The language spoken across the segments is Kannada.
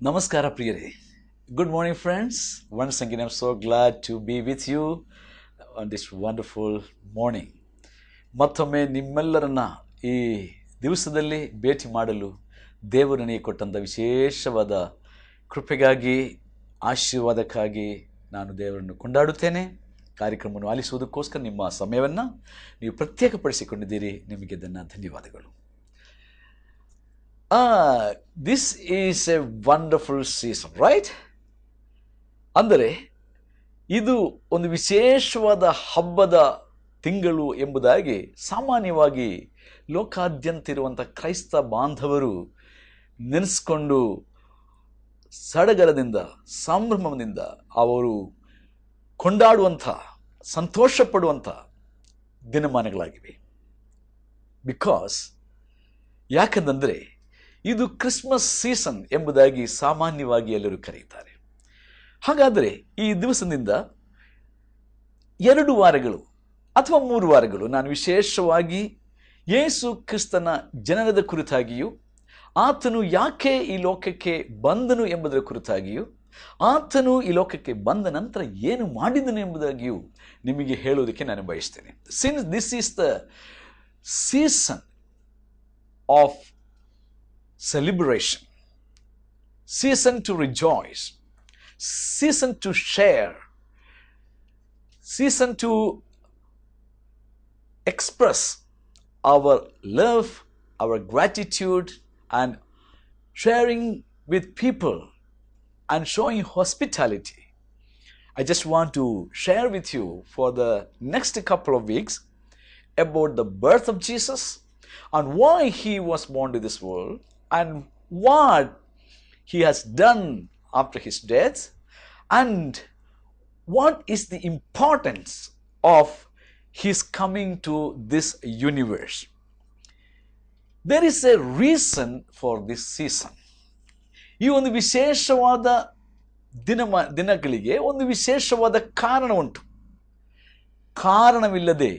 Namaskara Priyare. Good morning, friends. Once again, I'm so glad to be with you on this wonderful morning. ಮತ್ತೊಮ್ಮೆ ನಿಮ್ಮೆಲ್ಲರನ್ನ ಈ ದಿವಸದಲ್ಲಿ ಭೇಟಿ ಮಾಡಲು ದೇವರು ನನಗೆ ಕೊಟ್ಟಂಥ ವಿಶೇಷವಾದ ಕೃಪೆಗಾಗಿ ಆಶೀರ್ವಾದಕ್ಕಾಗಿ ನಾನು ದೇವರನ್ನು ಕೊಂಡಾಡುತ್ತೇನೆ. ಕಾರ್ಯಕ್ರಮವನ್ನು ಆಲಿಸುವುದಕ್ಕೋಸ್ಕರ ನಿಮ್ಮ ಸಮಯವನ್ನು ನೀವು ಪ್ರತ್ಯೇಕಪಡಿಸಿಕೊಂಡಿದ್ದೀರಿ. ನಿಮಗೆ ಇದನ್ನು ಧನ್ಯವಾದಗಳು. This is a wonderful season, right? ಅಂದರೆ ಇದು ಒಂದು ವಿಶೇಷವಾದ ಹಬ್ಬದ ತಿಂಗಳು ಎಂಬುದಾಗಿ ಸಾಮಾನ್ಯವಾಗಿ ಲೋಕಾದ್ಯಂತ ಇರುವಂಥ ಕ್ರೈಸ್ತ ಬಾಂಧವರು ನೆನೆಸ್ಕೊಂಡು ಸಡಗರದಿಂದ ಸಂಭ್ರಮದಿಂದ ಅವರು ಕೊಂಡಾಡುವಂಥ ಸಂತೋಷ ಪಡುವಂಥ ದಿನಮಾನಗಳಾಗಿವೆ. ಯಾಕಂದರೆ ಇದು ಕ್ರಿಸ್ಮಸ್ ಸೀಸನ್ ಎಂಬುದಾಗಿ ಸಾಮಾನ್ಯವಾಗಿ ಎಲ್ಲರೂ ಕರೆಯುತ್ತಾರೆ. ಹಾಗಾದರೆ ಈ ದಿವಸದಿಂದ 2 ವಾರಗಳು ಅಥವಾ 3 ವಾರಗಳು ನಾನು ವಿಶೇಷವಾಗಿ ಯೇಸು ಕ್ರಿಸ್ತನ ಜನನದ ಕುರಿತಾಗಿಯೂ ಆತನು ಯಾಕೆ ಈ ಲೋಕಕ್ಕೆ ಬಂದನು ಎಂಬುದರ ಕುರಿತಾಗಿಯೂ ಆತನು ಈ ಲೋಕಕ್ಕೆ ಬಂದ ನಂತರ ಏನು ಮಾಡಿದನು ಎಂಬುದಾಗಿಯೂ ನಿಮಗೆ ಹೇಳೋದಕ್ಕೆ ನಾನು ಬಯಸ್ತೇನೆ. Since this is the season of celebration, season to rejoice, season to share, season to express our love, our gratitude, and sharing with people and showing hospitality. I just want to share with you for the next couple of weeks about the birth of Jesus and why he was born to this world and what he has done after his death and what is the importance of his coming to this universe. There is a reason for this season. ಈ ಒಂದು ವಿಶೇಷವಾದ ದಿನಗಳಿಗೆ ಒಂದು ವಿಶೇಷವಾದ ಕಾರಣ ಉಂಟು. ಕಾರಣವಿಲ್ಲದೆ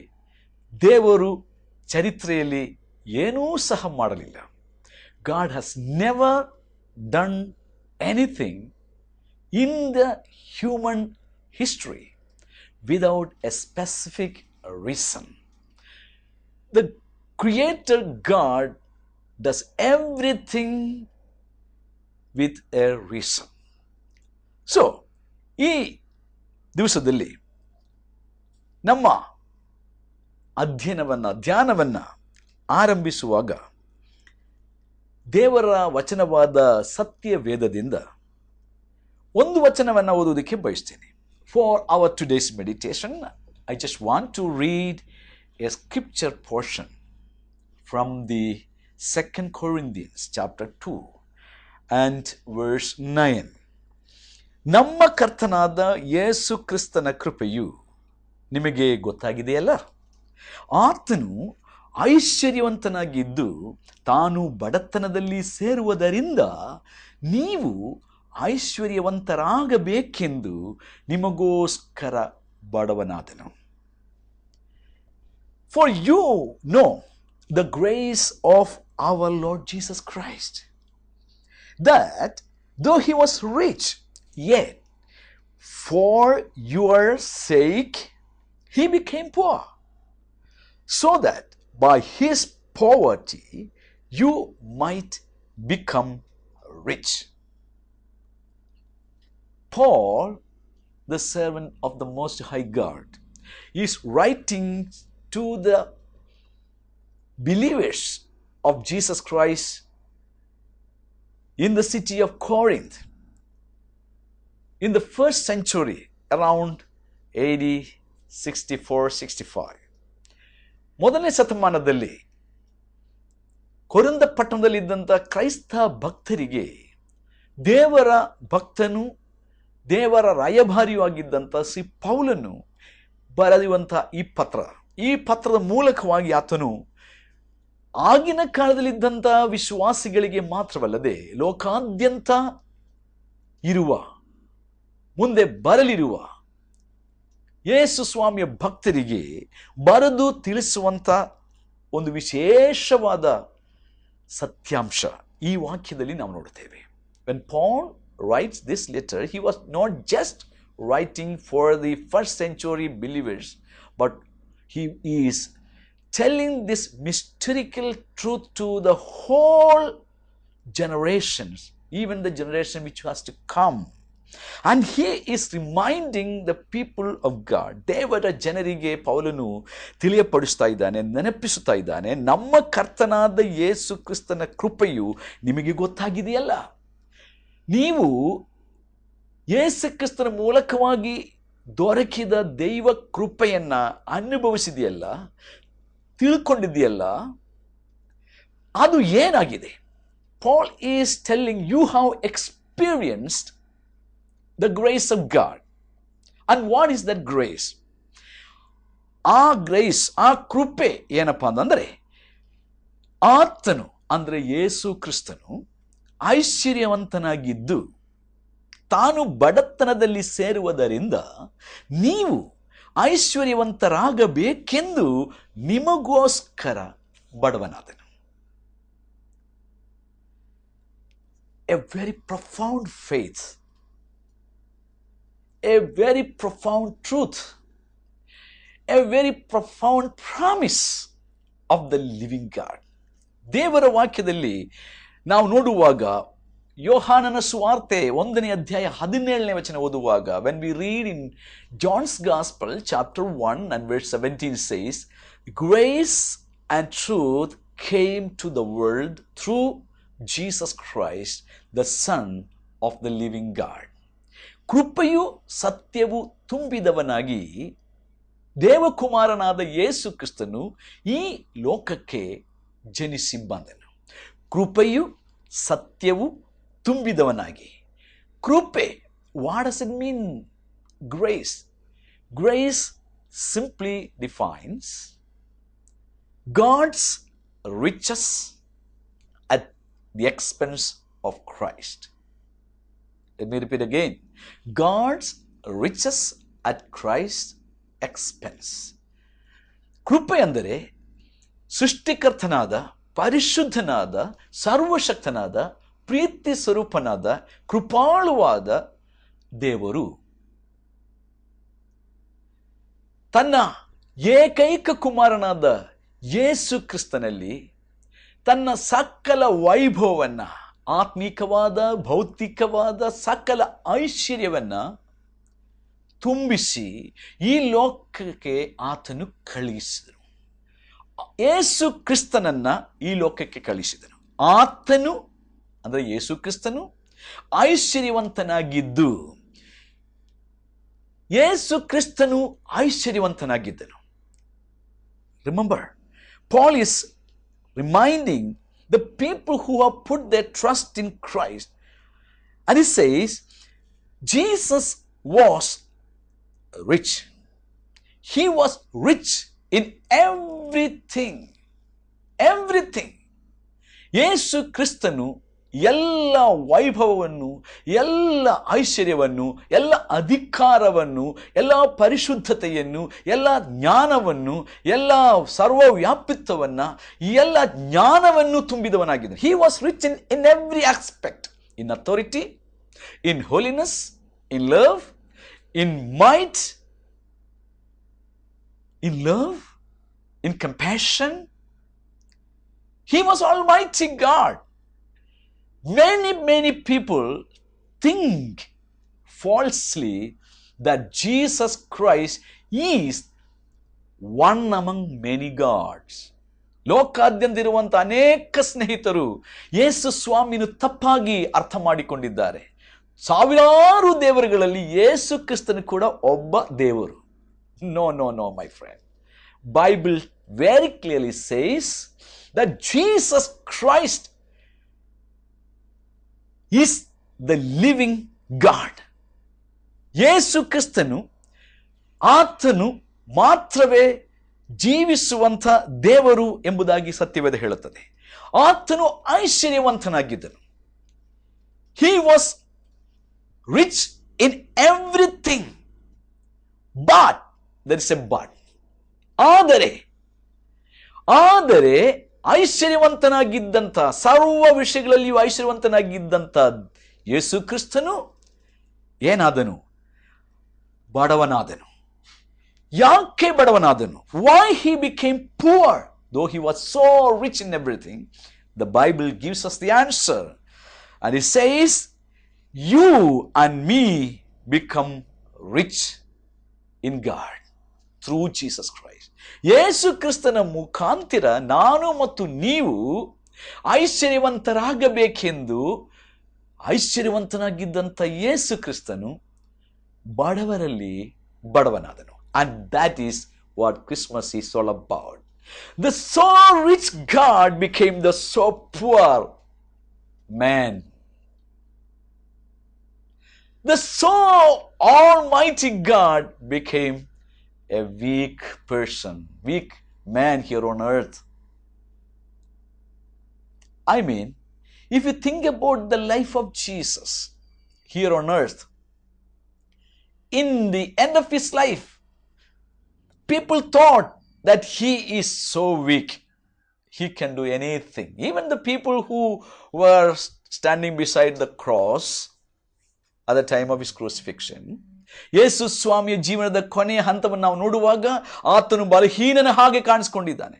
ದೇವರು ಚರಿತ್ರೆಯಲ್ಲಿ ಏನೂ ಸಹ ಮಾಡಲಿಲ್ಲ. God has never done anything in the human history without a specific reason. The Creator God does everything with a reason. So, ಈ ದಿವಸದಲ್ಲಿ ನಮ್ಮ ಧ್ಯಾನವನ್ನು ಆರಂಭಿಸುವಾಗ ದೇವರ ವಚನವಾದ ಸತ್ಯ ವೇದದಿಂದ ಒಂದು ವಚನವನ್ನು ಓದುವುದಕ್ಕೆ ಬಯಸ್ತೇನೆ. For our today's meditation I just want to read a scripture portion from the 2 Corinthians chapter 2 and verse 9. ನಮ್ಮ ಕರ್ತನಾದ ಯೇಸು ಕ್ರಿಸ್ತನ ಕೃಪೆಯು ನಿಮಗೆ ಗೊತ್ತಾಗಿದೆಯಲ್ಲ. ಆತನು ಐಶ್ವರ್ಯವಂತನಾಗಿದ್ದು ತಾನು ಬಡತನದಲ್ಲಿ ಸೇರುವುದರಿಂದ ನೀವು ಐಶ್ವರ್ಯವಂತರಾಗಬೇಕೆಂದು ನಿಮಗೋಸ್ಕರ ಬಡವನಾದನು. For you know the grace of our Lord Jesus Christ, that though he was rich, yet for your sake he became poor, so that by his poverty you might become rich. Paul, the servant of the Most High God, is writing to the believers of Jesus Christ in the city of Corinth in the first century around AD 64-65. ಮೊದಲನೇ ಶತಮಾನದಲ್ಲಿ ಕೊರಿಂಥ ಪಟ್ಟಣದಲ್ಲಿದ್ದಂಥ ಕ್ರೈಸ್ತ ಭಕ್ತರಿಗೆ ದೇವರ ಭಕ್ತನು ದೇವರ ರಾಯಭಾರಿಯೂ ಆಗಿದ್ದಂಥ ಶ್ರೀ ಪೌಲನು ಬರೆಯುವಂಥ ಈ ಪತ್ರದ ಮೂಲಕವಾಗಿ ಆತನು ಆಗಿನ ಕಾಲದಲ್ಲಿದ್ದಂಥ ವಿಶ್ವಾಸಿಗಳಿಗೆ ಮಾತ್ರವಲ್ಲದೆ ಲೋಕಾದ್ಯಂತ ಇರುವ ಮುಂದೆ ಬರಲಿರುವ ಯೇಸು ಸ್ವಾಮಿಯ ಭಕ್ತರಿಗೆ ಬರೆದು ತಿಳಿಸುವಂಥ ಒಂದು ವಿಶೇಷವಾದ ಸತ್ಯಾಂಶ ಈ ವಾಕ್ಯದಲ್ಲಿ ನಾವು ನೋಡುತ್ತೇವೆ. when Paul writes this letter, he was not just writing for the first century believers, but he is telling this mystical truth to the whole generations, even the generation which has to come. And he is reminding the people of God. ದೇವರ ಜನರಿಗೆ ಪೌಲನು ತಿಳಿಯಪಡಿಸ್ತಾ ಇದ್ದಾನೆ, ನೆನಪಿಸುತ್ತಾ ಇದ್ದಾನೆ, ನಮ್ಮ ಕರ್ತನಾದ ಯೇಸು ಕ್ರಿಸ್ತನ ಕೃಪೆಯು ನಿಮಗೆ ಗೊತ್ತಾಗಿದೆಯಲ್ಲ. ನೀವು ಯೇಸು ಕ್ರಿಸ್ತನ ಮೂಲಕವಾಗಿ ದೊರಕಿದ ದೈವ ಕೃಪೆಯನ್ನ ಅನುಭವಿಸಿದೆಯಲ್ಲ, ತಿಳ್ಕೊಂಡಿದೆಯಲ್ಲ, ಅದು ಏನಾಗಿದೆ? Paul is telling you how experienced the grace of God. And what is that grace? ಆ ಗ್ರೇಸ್, ಆ ಕೃಪೆ ಏನಪ್ಪ ಅಂತಂದರೆ, ಆತನು ಅಂದರೆ ಯೇಸು ಕ್ರಿಸ್ತನು ಐಶ್ವರ್ಯವಂತನಾಗಿದ್ದು ತಾನು ಬಡತನದಲ್ಲಿ ಸೇರುವುದರಿಂದ ನೀವು ಐಶ್ವರ್ಯವಂತರಾಗಬೇಕೆಂದು ನಿಮಗೋಸ್ಕರ ಬಡವನಾದನು. A very profound faith, a very profound truth, a very profound promise of the living God. ದೇವರ ವಾಕ್ಯದಲ್ಲಿ ನಾವು ನೋಡುವಾಗ, ಯೋಹಾನನ ಸುವಾರ್ತೆ 1ನೇ ಅಧ್ಯಾಯ 17ನೇ ವಚನ ಓದುವಾಗ, when we read in John's Gospel chapter 1 and verse 17 says, grace and truth came to the world through Jesus Christ, the Son of the living God. ಕೃಪೆಯು ಸತ್ಯವು ತುಂಬಿದವನಾಗಿ ದೇವಕುಮಾರನಾದ ಯೇಸು ಕ್ರಿಸ್ತನು ಈ ಲೋಕಕ್ಕೆ ಜನಿಸಿ ಬಂದನು. ಕೃಪೆಯು ಸತ್ಯವು ತುಂಬಿದವನಾಗಿ. ಕೃಪೆ, what does it mean? Grace. Grace simply defines God's riches at the expense of Christ. Let me repeat again. God's riches at Christ's expense. ಕೃಪೆ ಅಂದರೆ ಸೃಷ್ಟಿಕರ್ತನಾದ, ಪರಿಶುದ್ಧನಾದ, ಸರ್ವಶಕ್ತನಾದ, ಪ್ರೀತಿ ಸ್ವರೂಪನಾದ, ಕೃಪಾಳುವಾದ ದೇವರು ತನ್ನ ಏಕೈಕ ಕುಮಾರನಾದ ಯೇಸು ಕ್ರಿಸ್ತನಲ್ಲಿ ತನ್ನ ಸಕಲ ವೈಭವವನ್ನ, ಆತ್ಮಿಕವಾದ, ಭೌತಿಕವಾದ ಸಕಲ ಐಶ್ವರ್ಯವನ್ನ ತುಂಬಿಸಿ ಈ ಲೋಕಕ್ಕೆ ಆತನು ಕಳುಹಿಸಿದನು. ಯೇಸು ಕ್ರಿಸ್ತನನ್ನ ಈ ಲೋಕಕ್ಕೆ ಕಳಿಸಿದನು. ಆತನು ಅಂದರೆ ಯೇಸು ಕ್ರಿಸ್ತನು ಐಶ್ವರ್ಯವಂತನಾಗಿದ್ದು, ಯೇಸು ಕ್ರಿಸ್ತನು ಐಶ್ವರ್ಯವಂತನಾಗಿದ್ದನು. Remember, Paul is reminding the people who have put their trust in Christ, and he says Jesus was rich. He was rich in everything. ಯೇಸು ಕ್ರಿಸ್ತನು ಎಲ್ಲ ವೈಭವವನ್ನು, ಎಲ್ಲ ಐಶ್ವರ್ಯವನ್ನು, ಎಲ್ಲ ಅಧಿಕಾರವನ್ನು, ಎಲ್ಲ ಪರಿಶುದ್ಧತೆಯನ್ನು, ಎಲ್ಲ ಜ್ಞಾನವನ್ನು, ಎಲ್ಲ ಸರ್ವವ್ಯಾಪಿತ್ವವನ್ನು, ಎಲ್ಲ ಜ್ಞಾನವನ್ನು ತುಂಬಿದವನಾಗಿದ್ದಾನೆ. He was rich in every aspect, in authority, in holiness, in love, in might, in love, in compassion. He was Almighty God. Many people think falsely that Jesus Christ is one among many gods. ಲೋಕಾದ್ಯಂತಿರುವಂಥ ಅನೇಕ ಸ್ನೇಹಿತರು ಯೇಸು ಸ್ವಾಮಿನು ತಪ್ಪಾಗಿ ಅರ್ಥ ಮಾಡಿಕೊಂಡಿದ್ದಾರೆ. ಸಾವಿರಾರು ದೇವರುಗಳಲ್ಲಿ ಯೇಸು ಕ್ರಿಸ್ತನು ಕೂಡ ಒಬ್ಬ ದೇವರು. No, my friend. Bible very clearly says that Jesus Christ is the living God. ಯೇಸು ಕ್ರಿಸ್ತನು ಆತನು ಮಾತ್ರವೇ ಜೀವಿಸುವಂಥ ದೇವರು ಎಂಬುದಾಗಿ ಸತ್ಯವೇದ ಹೇಳುತ್ತದೆ. ಆತನು ಐಶ್ವರ್ಯವಂತನಾಗಿದ್ದನು. He was rich in everything. But there is a but. ಆದರೆ ಐಶ್ವರ್ಯವಂತನಾಗಿದ್ದಂಥ, ಸರ್ವ ವಿಷಯಗಳಲ್ಲಿಯೂ ಐಶ್ವರ್ಯವಂತನಾಗಿದ್ದಂಥ ಯೇಸು ಕ್ರಿಸ್ತನು ಏನಾದನು? ಬಡವನಾದನು. ಯಾಕೆ ಬಡವನಾದನು? Why he became poor? Though he was so rich in everything, the Bible gives us the answer. And it says, you and me become rich in God through Jesus Christ. ಯೇಸು ಕ್ರಿಸ್ತನ ಮುಖಾಂತರ ನಾನು ಮತ್ತು ನೀವು ಐಶ್ವರ್ಯವಂತರಾಗಬೇಕೆಂದು ಐಶ್ವರ್ಯವಂತನಾಗಿದ್ದಂಥ ಯೇಸು ಕ್ರಿಸ್ತನು ಬಡವರಲ್ಲಿ ಬಡವನಾದನು. And that is what Christmas is all about. The so rich God became the so poor man. The so almighty God became a weak person, weak man here on earth. I mean, if you think about the life of Jesus here on earth, in the end of his life, people thought that he is so weak. He can do anything. Even the people who were standing beside the cross at the time of his crucifixion, ಯೇಸು ಸ್ವಾಮಿಯ ಜೀವನದ ಕೊನೆಯ ಹಂತವನ್ನು ನಾವು ನೋಡುವಾಗ ಆತನು ಬಲಹೀನನ ಹಾಗೆ ಕಾಣಿಸಿಕೊಂಡಿದ್ದಾನೆ.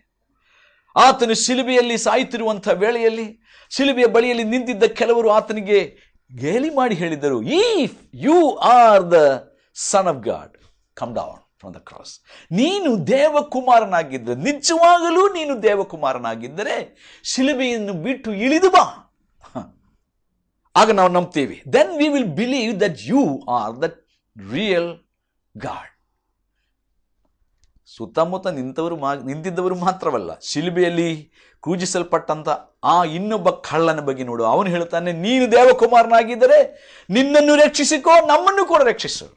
ಆತನು ಶಿಲುಬೆಯಲ್ಲಿ ಸಾಯುತ್ತಿರುವಂತಹ ವೇಳೆಯಲ್ಲಿ ಶಿಲುಬೆಯ ಬಳಿಯಲ್ಲಿ ನಿಂತಿದ್ದ ಕೆಲವರು ಆತನಿಗೆ ಗೇಲಿ ಮಾಡಿ ಹೇಳಿದರು, if you are the son of God, come down from the cross. ನೀನು ದೇವಕುಮಾರನಾಗಿದ್ದರೆ, ನಿಜವಾಗಲೂ ನೀನು ದೇವಕುಮಾರನಾಗಿದ್ದರೆ ಶಿಲುಬೆಯನ್ನು ಬಿಟ್ಟು ಇಳಿದು ಬಾ, ಆಗ ನಾವು ನಂಬ್ತೀವಿ. Then we will believe that you are the real God. ಸುತ್ತಮುತ್ತ ನಿಂತಿದ್ದವರು ಮಾತ್ರವಲ್ಲ, ಶಿಲುಬೆಯಲ್ಲಿ ಕ್ರೂಜಿಸಲ್ಪಟ್ಟಂತ ಆ ಇನ್ನೊಬ್ಬ ಕಳ್ಳನ ಬಗ್ಗೆ ನೋಡು. ಅವನು ಹೇಳ್ತಾನೆ, ನೀನು ದೇವಕುಮಾರನಾಗಿದ್ದರೆ ನಿನ್ನನ್ನು ರಕ್ಷಿಸಿಕೋ, ನಮ್ಮನ್ನು ಕೂಡ ರಕ್ಷಿಸು.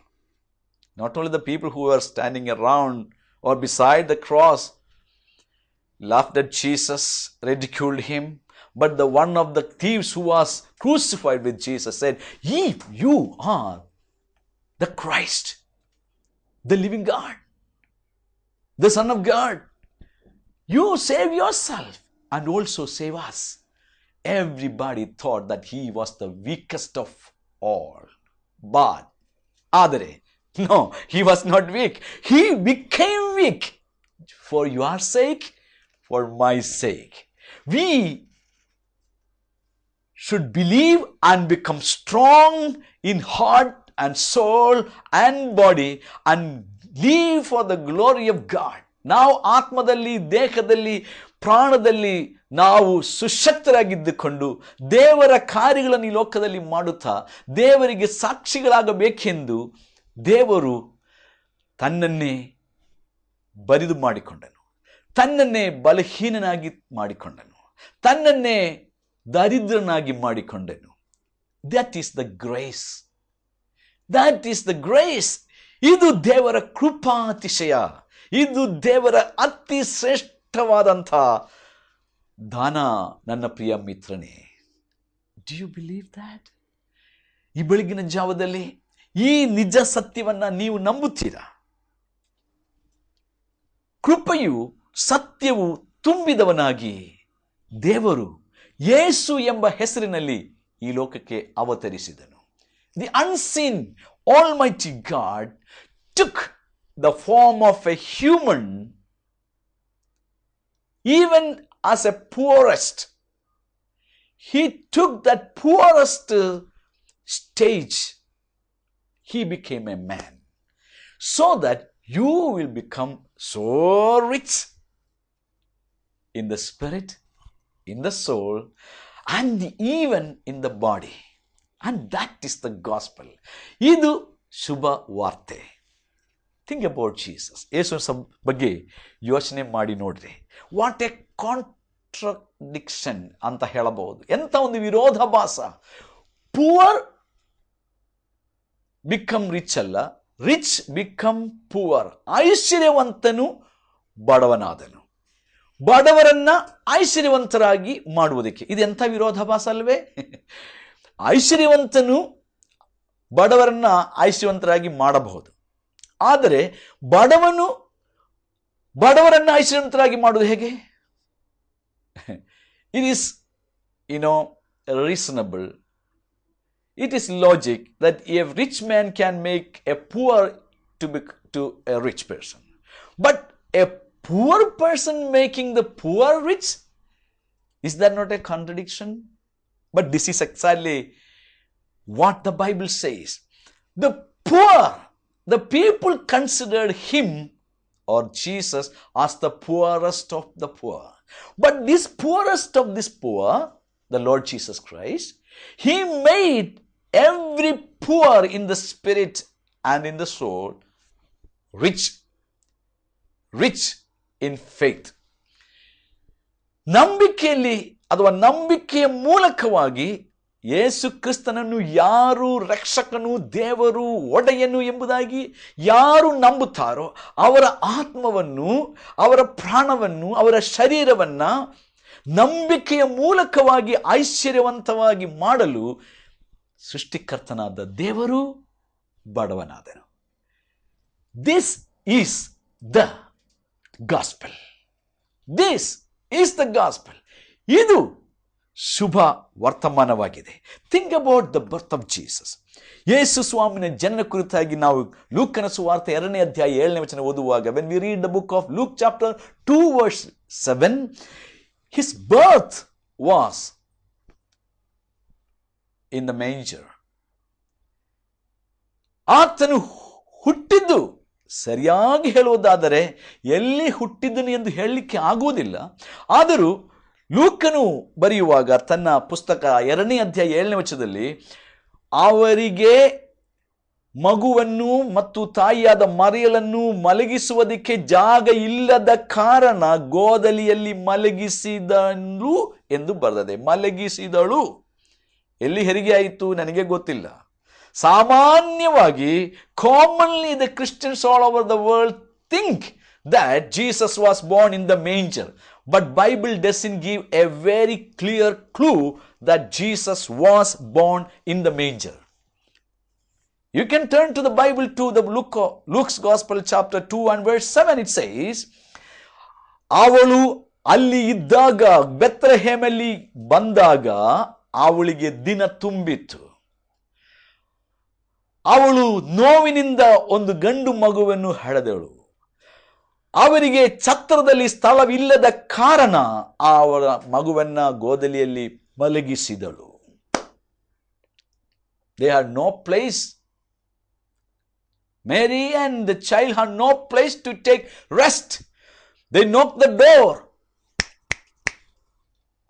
Not only the people who were standing around or beside the cross laughed at Jesus, ridiculed him, but the one of the thieves who was crucified with Jesus said, if you are the Christ, the living God, the Son of God, you save yourself and also save us. Everybody thought that he was the weakest of all. But ಆದರೆ no, he was not weak. He became weak for your sake, for my sake. We should believe and become strong in heart and soul and body and live for the glory of God. ನಾವು ಆತ್ಮದಲ್ಲಿ, ದೇಹದಲ್ಲಿ, ಪ್ರಾಣದಲ್ಲಿ ನಾವು ಸುಶಕ್ತರಾಗಿದ್ದುಕೊಂಡು ದೇವರ ಕಾರ್ಯಗಳನ್ನು ಈ ಲೋಕದಲ್ಲಿ ಮಾಡುತ್ತಾ ದೇವರಿಗೆ ಸಾಕ್ಷಿಗಳಾಗಬೇಕೆಂದು ದೇವರು ತನ್ನನ್ನೇ ಬರಿದು ಮಾಡಿಕೊಂಡನು, ತನ್ನನ್ನೇ ಬಲಹೀನನಾಗಿ ಮಾಡಿಕೊಂಡನು, ತನ್ನನ್ನೇ ದರಿದ್ರನಾಗಿ ಮಾಡಿಕೊಂಡನು. That is the grace, that is the grace. ಇದು ದೇವರ ಕೃಪಾತಿಶಯ, ಇದು ದೇವರ ಅತಿ ಶ್ರೇಷ್ಠವಾದಂಥ ದಾನ. ನನ್ನ ಪ್ರಿಯ ಮಿತ್ರನೇ, ಡು ಯು ಬಿಲೀವ್ ದ್ಯಾಟ್? ಈ ಬೆಳಗಿನ ಜಾವದಲ್ಲಿ ಈ ನಿಜ ಸತ್ಯವನ್ನ ನೀವು ನಂಬುತ್ತೀರಾ? ಕೃಪೆಯು ಸತ್ಯವು ತುಂಬಿದವನಾಗಿ ದೇವರು ಯೇಸು ಎಂಬ ಹೆಸರಿನಲ್ಲಿ ಈ ಲೋಕಕ್ಕೆ ಅವತರಿಸಿದನು. The unseen almighty God took the form of a human, even as a poorest. He took that poorest stage. He became a man so that you will become so rich in the spirit, in the soul, and even in the body. And that is the gospel. ಇದು ಶುಭ ವಾರ್ತೆ. Think about Jesus. ಯೇಸುವಿನ ಬಗ್ಗೆ ಯೋಚನೆ ಮಾಡಿ ನೋಡ್ರಿ. ವಾಟ್ ಎ ಕಾಂಟ್ರಡಿಕ್ಷನ್ ಅಂತ ಹೇಳಬಹುದು. ಎಂಥ ಒಂದು ವಿರೋಧಾಭಾಸ. ಪುವರ್ ಬಿಕಮ್ ರಿಚ್ ಅಲ್ಲ, ರಿಚ್ ಬಿಕಮ್ ಪುವರ್. ಐಶ್ವರ್ಯವಂತನು ಬಡವನಾದನು, ಬಡವರನ್ನ ಐಶ್ವರ್ಯವಂತರಾಗಿ ಮಾಡುವುದಕ್ಕೆ. ಇದು ಎಂಥ ವಿರೋಧಾಭಾಸ ಅಲ್ವೇ? ಐಶ್ವರ್ಯವಂತನು ಬಡವರನ್ನ ಐಶ್ವರ್ಯವಂತರಾಗಿ ಮಾಡಬಹುದು, ಆದರೆ ಬಡವನು ಬಡವರನ್ನ ಐಶ್ವರ್ಯವಂತರಾಗಿ ಮಾಡುವುದು ಹೇಗೆ? It is reasonable, it is logic that a rich man can make a poor to a rich person. But a poor person making the poor rich, is that not a contradiction? But this is exactly what the Bible says. The poor, the people considered him or Jesus as the poorest of the poor. But this poorest of this poor, the Lord Jesus Christ, he made every poor in the spirit and in the soul rich in faith. ನಂಬಿಕೆಯಲ್ಲಿ ಅಥವಾ ನಂಬಿಕೆಯ ಮೂಲಕವಾಗಿ ಯೇಸು ಕ್ರಿಸ್ತನನ್ನು ಯಾರು ರಕ್ಷಕನು, ದೇವರು, ಒಡೆಯನು ಎಂಬುದಾಗಿ ಯಾರು ನಂಬುತ್ತಾರೋ ಅವರ ಆತ್ಮವನ್ನು, ಅವರ ಪ್ರಾಣವನ್ನು, ಅವರ ಶರೀರವನ್ನು ನಂಬಿಕೆಯ ಮೂಲಕವಾಗಿ ಐಶ್ವರ್ಯವಂತವಾಗಿ ಮಾಡಲು ಸೃಷ್ಟಿಕರ್ತನಾದ ದೇವರು ಬಡವನಾದನು. This is the gospel. This is the gospel. ಇದು ಶುಭ ವರ್ತಮಾನವಾಗಿದೆ. Think about the birth of Jesus. ಯೇಸು ಸ್ವಾಮಿನ ಜನನ ಕುರಿತಾಗಿ ನಾವು ಲೂಕನ ಸುವಾರ್ತೆ 2ನೇ ಅಧ್ಯಾಯ 7ನೇ ವಚನ ಓದುವಾಗ, when we read the book of Luke chapter 2 verse 7, his birth was in the manger. ಆತನು ಹುಟ್ಟಿದ್ದು, ಸರಿಯಾಗಿ ಹೇಳುವುದಾದರೆ ಎಲ್ಲಿ ಹುಟ್ಟಿದ್ದನು ಎಂದು ಹೇಳಲಿಕ್ಕೆ ಆಗುವುದಿಲ್ಲ. ಆದರೂ ಲೂಕನು ಬರೆಯುವಾಗ ತನ್ನ ಪುಸ್ತಕ 2ನೇ ಅಧ್ಯಾಯ 7ನೇ ವಚನದಲ್ಲಿ, ಅವರಿಗೆ ಮಗುವನ್ನು ಮತ್ತು ತಾಯಿಯಾದ ಮರಿಯಳನ್ನು ಮಲಗಿಸುವುದಕ್ಕೆ ಜಾಗ ಇಲ್ಲದ ಕಾರಣ ಗೋದಲಿಯಲ್ಲಿ ಮಲಗಿಸಿದಳು ಎಂದು ಬರೆದಿದೆ. ಮಲಗಿಸಿದಳು. ಎಲ್ಲಿ ಹೆರಿಗೆ ಆಯಿತು ನನಗೆ ಗೊತ್ತಿಲ್ಲ. ಸಾಮಾನ್ಯವಾಗಿ commonly the Christians all over the world think that Jesus was born in the manger, but Bible doesn't give a very clear clue that Jesus was born in the manger. You can turn to the Bible to the Luke's Gospel chapter 2 and verse 7. It says, ಅವಳು ಅಲ್ಲಿ ಇದ್ದಾಗ, ಬೆತ್ಲೆಹೇಮಲ್ಲಿ ಬಂದಾಗ ಅವಳಿಗೆ ದಿನ ತುಂಬಿತ್ತು. ಅವಳು ನೋವಿನಿಂದ ಒಂದು ಗಂಡು ಮಗುವನ್ನು ಹಡೆದಳು. ಅವರಿಗೆ ಛತ್ರದಲ್ಲಿ ಸ್ಥಳವಿಲ್ಲದ ಕಾರಣ ಅವರ ಮಗುವನ್ನ ಗೋದಲಿಯಲ್ಲಿ ಮಲಗಿಸಿದಳು. They had no place. Mary and the child had no place to take rest. They knocked the door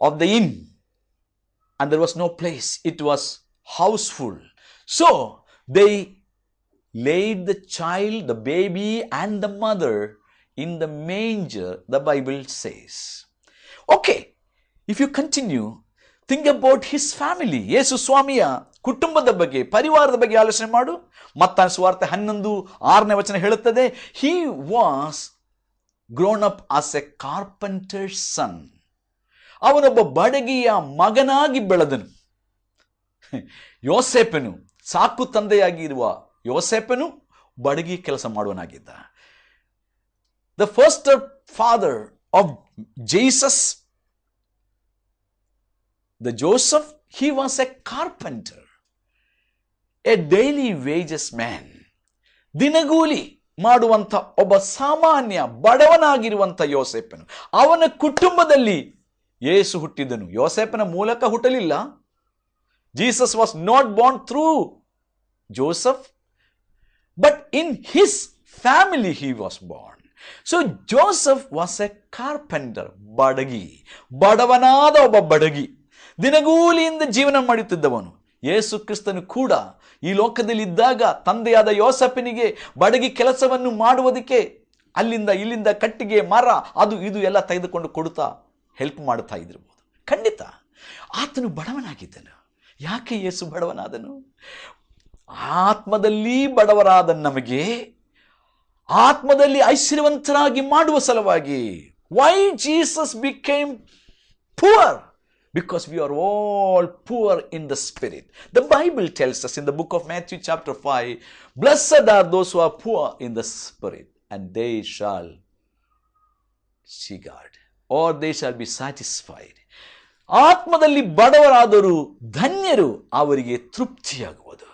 of the inn and there was no place. It was houseful. So they laid the child, the baby and the mother in the manger, the Bible says. Okay, if you continue, think about his family. ಯೇಸು ಸ್ವಾಮಿಯ ಕುಟುಂಬದ ಬಗ್ಗೆ, ಪರಿವಾರದ ಬಗ್ಗೆ ಆಲೋಚನೆ ಮಾಡು. ಮತ್ತಾಯ ಸುವಾರ್ತೆ 11:6ನೇ ವಚನ ಹೇಳುತ್ತದೆ, he was grown up as a carpenter's son. ಅವನೊಬ್ಬ ಬಡಗಿಯ ಮಗನಾಗಿ ಬೆಳೆದನು. ಯೋಸೇಫನು, ಸಾಕು ತಂದೆಯಾಗಿರುವ ಯೋಸೇಫನು ಬಡಗಿ ಕೆಲಸ ಮಾಡುವನಾಗಿದ್ದ. The first father of Jesus, the Joseph, he was a carpenter, a daily wages man. ದಿನಗೂಲಿ ಮಾಡುವಂಥ ಒಬ್ಬ ಸಾಮಾನ್ಯ ಬಡವನಾಗಿರುವಂಥ ಯೋಸೇಫನು, ಅವನ ಕುಟುಂಬದಲ್ಲಿ ಯೇಸು ಹುಟ್ಟಿದನು. ಯೋಸೇಫನ ಮೂಲಕ ಹುಟ್ಟಲಿಲ್ಲ. Jesus was not born through Joseph, but in his family he was born. So Joseph was a carpenter, ಬಡಗಿ, ಬಡವನಾದ ಒಬ್ಬ ಬಡಗಿ, ದಿನಗೂಲಿಯಿಂದ ಜೀವನ ಮಾಡುತ್ತಿದ್ದವನು. ಯೇಸು ಕ್ರಿಸ್ತನು ಕೂಡ ಈ ಲೋಕದಲ್ಲಿ ಇದ್ದಾಗ ತಂದೆಯಾದ ಯೋಸೇಫನಿಗೆ ಬಡಗಿ ಕೆಲಸವನ್ನು ಮಾಡುವುದಕ್ಕೆ ಅಲ್ಲಿಂದ ಇಲ್ಲಿಂದ ಕಟ್ಟಿಗೆ, ಮರ, ಅದು ಇದು ಎಲ್ಲ ತೆಗೆದುಕೊಂಡು ಕೊಡುತ್ತಾ ಹೆಲ್ಪ್ ಮಾಡುತ್ತಾ ಇದ್ದಿರಬಹುದು. ಖಂಡಿತ ಆತನು ಬಡವನಾಗಿದ್ದನು. ಯಾಕೆ ಯೇಸು ಬಡವನಾದನು? ಆತ್ಮದಲ್ಲಿ ಬಡವರಾದ ನಮಗೆ ಆತ್ಮದಲ್ಲಿ ಐಶ್ವರ್ಯವಂತರಾಗಿ ಮಾಡುವ ಸಲುವಾಗಿ. Why Jesus became poor? Because we are all poor in the spirit. The Bible tells us in the book of Matthew chapter 5, blessed are those who are poor in the spirit, and they shall see God, or they shall be satisfied. ಆತ್ಮದಲ್ಲಿ ಬಡವರಾದರೂ ಧನ್ಯರು, ಅವರಿಗೆ ತೃಪ್ತಿಯಾಗುವುದು.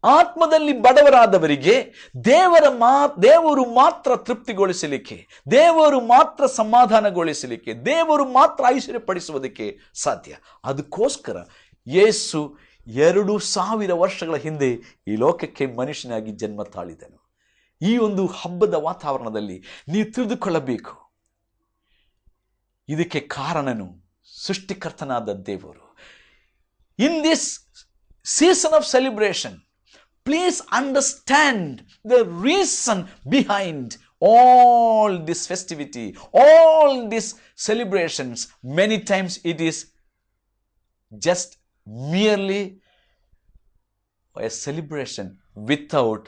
ಆತ್ಮದಲ್ಲಿ ಬಡವರಾದವರಿಗೆ ದೇವರು ಮಾತ್ರ ತೃಪ್ತಿಗೊಳಿಸಲಿಕ್ಕೆ, ದೇವರು ಮಾತ್ರ ಸಮಾಧಾನಗೊಳಿಸಲಿಕ್ಕೆ, ದೇವರು ಮಾತ್ರ ಐಶ್ವರ್ಯಪಡಿಸುವುದಕ್ಕೆ ಸಾಧ್ಯ. ಅದಕ್ಕೋಸ್ಕರ ಯೇಸು 2000 ವರ್ಷಗಳ ಹಿಂದೆ ಈ ಲೋಕಕ್ಕೆ ಮನುಷ್ಯನಾಗಿ ಜನ್ಮ ತಾಳಿದನು. ಈ ಒಂದು ಹಬ್ಬದ ವಾತಾವರಣದಲ್ಲಿ ನೀವು ತಿಳಿದುಕೊಳ್ಳಬೇಕು, ಇದಕ್ಕೆ ಕಾರಣನು ಸೃಷ್ಟಿಕರ್ತನಾದ ದೇವರು. In this season of celebration, please understand the reason behind all this festivity, all these celebrations. Many times it is just merely a celebration without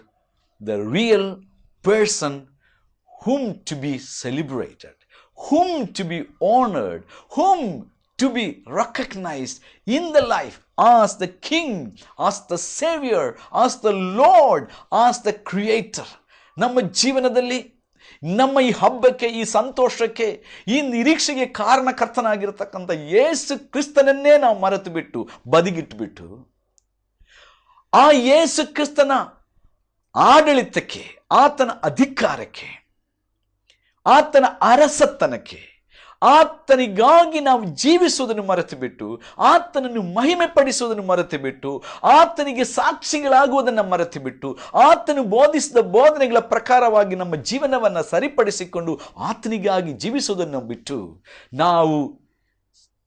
the real person whom to be celebrated, whom to be honored, whom to be recognized in the life as the King, as the Savior, as the Lord, as the Creator. ನಮ್ಮ ಜೀವನದಲ್ಲಿ ನಮ್ಮ ಈ ಹಬ್ಬಕ್ಕೆ, ಈ ಸಂತೋಷಕ್ಕೆ, ಈ ನಿರೀಕ್ಷೆಗೆ ಕಾರಣಕರ್ತನಾಗಿರತಕ್ಕಂಥ ಯೇಸು ಕ್ರಿಸ್ತನನ್ನೇ ನಾವು ಮರೆತು ಬಿಟ್ಟು, ಬದಿಗಿಟ್ಟುಬಿಟ್ಟು, ಆ ಯೇಸು ಕ್ರಿಸ್ತನ ಆಡಳಿತಕ್ಕೆ, ಆತನ ಅಧಿಕಾರಕ್ಕೆ, ಆತನ ಅರಸತನಕ್ಕೆ, ಆತನಿಗಾಗಿ ನಾವು ಜೀವಿಸುವುದನ್ನು ಮರೆತು ಬಿಟ್ಟು, ಆತನನ್ನು ಮಹಿಮೆ ಪಡಿಸುವುದನ್ನು ಮರೆತು ಬಿಟ್ಟು, ಆತನಿಗೆ ಸಾಕ್ಷಿಗಳಾಗುವುದನ್ನು ಮರೆತು ಬಿಟ್ಟು, ಆತನು ಬೋಧಿಸಿದ ಬೋಧನೆಗಳ ಪ್ರಕಾರವಾಗಿ ನಮ್ಮ ಜೀವನವನ್ನು ಸರಿಪಡಿಸಿಕೊಂಡು ಆತನಿಗಾಗಿ ಜೀವಿಸುವುದನ್ನು ಬಿಟ್ಟು ನಾವು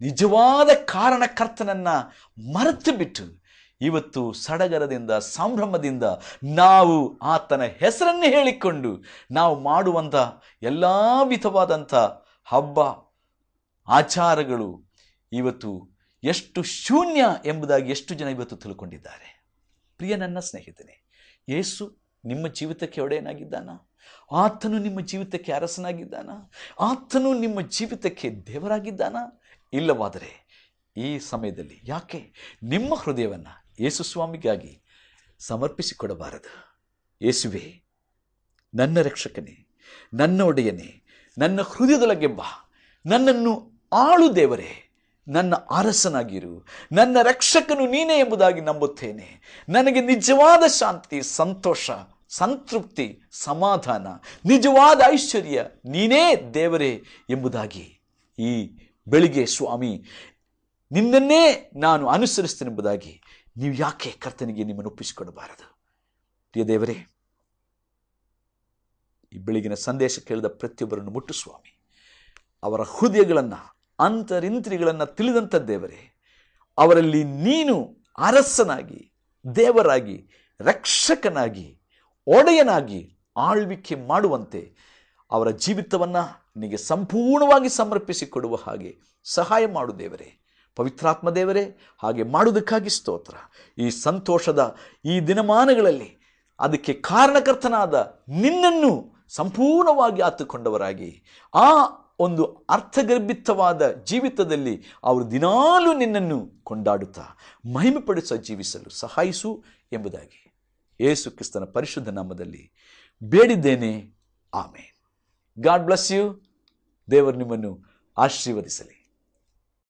ನಿಜವಾದ ಕಾರಣಕರ್ತನನ್ನು ಮರೆತು ಬಿಟ್ಟು ಇವತ್ತು ಸಡಗರದಿಂದ, ಸಂಭ್ರಮದಿಂದ ನಾವು ಆತನ ಹೆಸರನ್ನೇ ಹೇಳಿಕೊಂಡು ನಾವು ಮಾಡುವಂಥ ಎಲ್ಲ ವಿಧವಾದಂಥ ಹಬ್ಬ ಆಚಾರಗಳು ಇವತ್ತು ಎಷ್ಟು ಶೂನ್ಯ ಎಂಬುದಾಗಿ ಎಷ್ಟು ಜನ ಇವತ್ತು ತಿಳ್ಕೊಂಡಿದ್ದಾರೆ. ಪ್ರಿಯ ನನ್ನ ಸ್ನೇಹಿತನೇ, ಯೇಸು ನಿಮ್ಮ ಜೀವಿತಕ್ಕೆ ಒಡೆಯನಾಗಿದ್ದಾನ? ಆತನು ನಿಮ್ಮ ಜೀವಿತಕ್ಕೆ ಅರಸನಾಗಿದ್ದಾನ? ಆತನು ನಿಮ್ಮ ಜೀವಿತಕ್ಕೆ ದೇವರಾಗಿದ್ದಾನ? ಇಲ್ಲವಾದರೆ ಈ ಸಮಯದಲ್ಲಿ ಯಾಕೆ ನಿಮ್ಮ ಹೃದಯವನ್ನು ಯೇಸು ಸ್ವಾಮಿಗಾಗಿ ಸಮರ್ಪಿಸಿಕೊಡಬಾರದು? ಯೇಸುವೇ, ನನ್ನ ರಕ್ಷಕನೇ, ನನ್ನ ಒಡೆಯನೇ, ನನ್ನ ಹೃದಯದೊಳಗೆ ಬಾ, ನನ್ನನ್ನು ಆಳು ದೇವರೇ, ನನ್ನ ಅರಸನಾಗಿರು, ನನ್ನ ರಕ್ಷಕನು ನೀನೇ ಎಂಬುದಾಗಿ ನಂಬುತ್ತೇನೆ. ನನಗೆ ನಿಜವಾದ ಶಾಂತಿ, ಸಂತೋಷ, ಸಂತೃಪ್ತಿ, ಸಮಾಧಾನ, ನಿಜವಾದ ಐಶ್ವರ್ಯ ನೀನೇ ದೇವರೇ ಎಂಬುದಾಗಿ ಈ ಬೆಳಿಗ್ಗೆ ಸ್ವಾಮಿ ನಿನ್ನನ್ನೇ ನಾನು ಅನುಸರಿಸ್ತೇನೆ ಎಂಬುದಾಗಿ ನೀವು ಯಾಕೆ ಕರ್ತನಿಗೆ ನಿಮ್ಮನ್ನು ಒಪ್ಪಿಸಿಕೊಡಬಾರದು? ಪ್ರಿಯ ದೇವರೇ, ಈ ಬೆಳಗಿನ ಸಂದೇಶ ಕೇಳಿದ ಪ್ರತಿಯೊಬ್ಬರನ್ನು ಮುಟ್ಟು ಸ್ವಾಮಿ, ಅವರ ಹೃದಯಗಳನ್ನು, ಅಂತರಿಂದ್ರಿಯಗಳನ್ನು ತಿಳಿದಂಥ ದೇವರೇ, ಅವರಲ್ಲಿ ನೀನು ಅರಸನಾಗಿ, ದೇವರಾಗಿ, ರಕ್ಷಕನಾಗಿ, ಒಡೆಯನಾಗಿ ಆಳ್ವಿಕೆ ಮಾಡುವಂತೆ ಅವರ ಜೀವಿತವನ್ನು ನಿನಗೆ ಸಂಪೂರ್ಣವಾಗಿ ಸಮರ್ಪಿಸಿಕೊಡುವ ಹಾಗೆ ಸಹಾಯ ಮಾಡು ದೇವರೇ. ಪವಿತ್ರಾತ್ಮ ದೇವರೇ, ಹಾಗೆ ಮಾಡುವುದಕ್ಕಾಗಿ ಸ್ತೋತ್ರ. ಈ ಸಂತೋಷದ ಈ ದಿನಮಾನಗಳಲ್ಲಿ ಅದಕ್ಕೆ ಕಾರಣಕರ್ತನಾದ ನಿನ್ನನ್ನು ಸಂಪೂರ್ಣವಾಗಿ ಆತುಕೊಂಡವರಾಗಿ, ಆ ಒಂದು ಅರ್ಥಗರ್ಭಿತವಾದ ಜೀವಿತದಲ್ಲಿ ಅವರು ದಿನಾಲೂ ನಿನ್ನನ್ನು ಕೊಂಡಾಡುತ್ತಾ ಮಹಿಮೆಪಡಿಸುವ ಜೀವಿಸಲು ಸಹಾಯಿಸು ಎಂಬುದಾಗಿ ಯೇಸು ಕ್ರಿಸ್ತನ ಪರಿಶುದ್ಧ ನಾಮದಲ್ಲಿ ಬೇಡಿದ್ದೇನೆ. ಆಮೇನ್. God bless you. ದೇವರು ನಿಮ್ಮನ್ನು ಆಶೀರ್ವದಿಸಲಿ.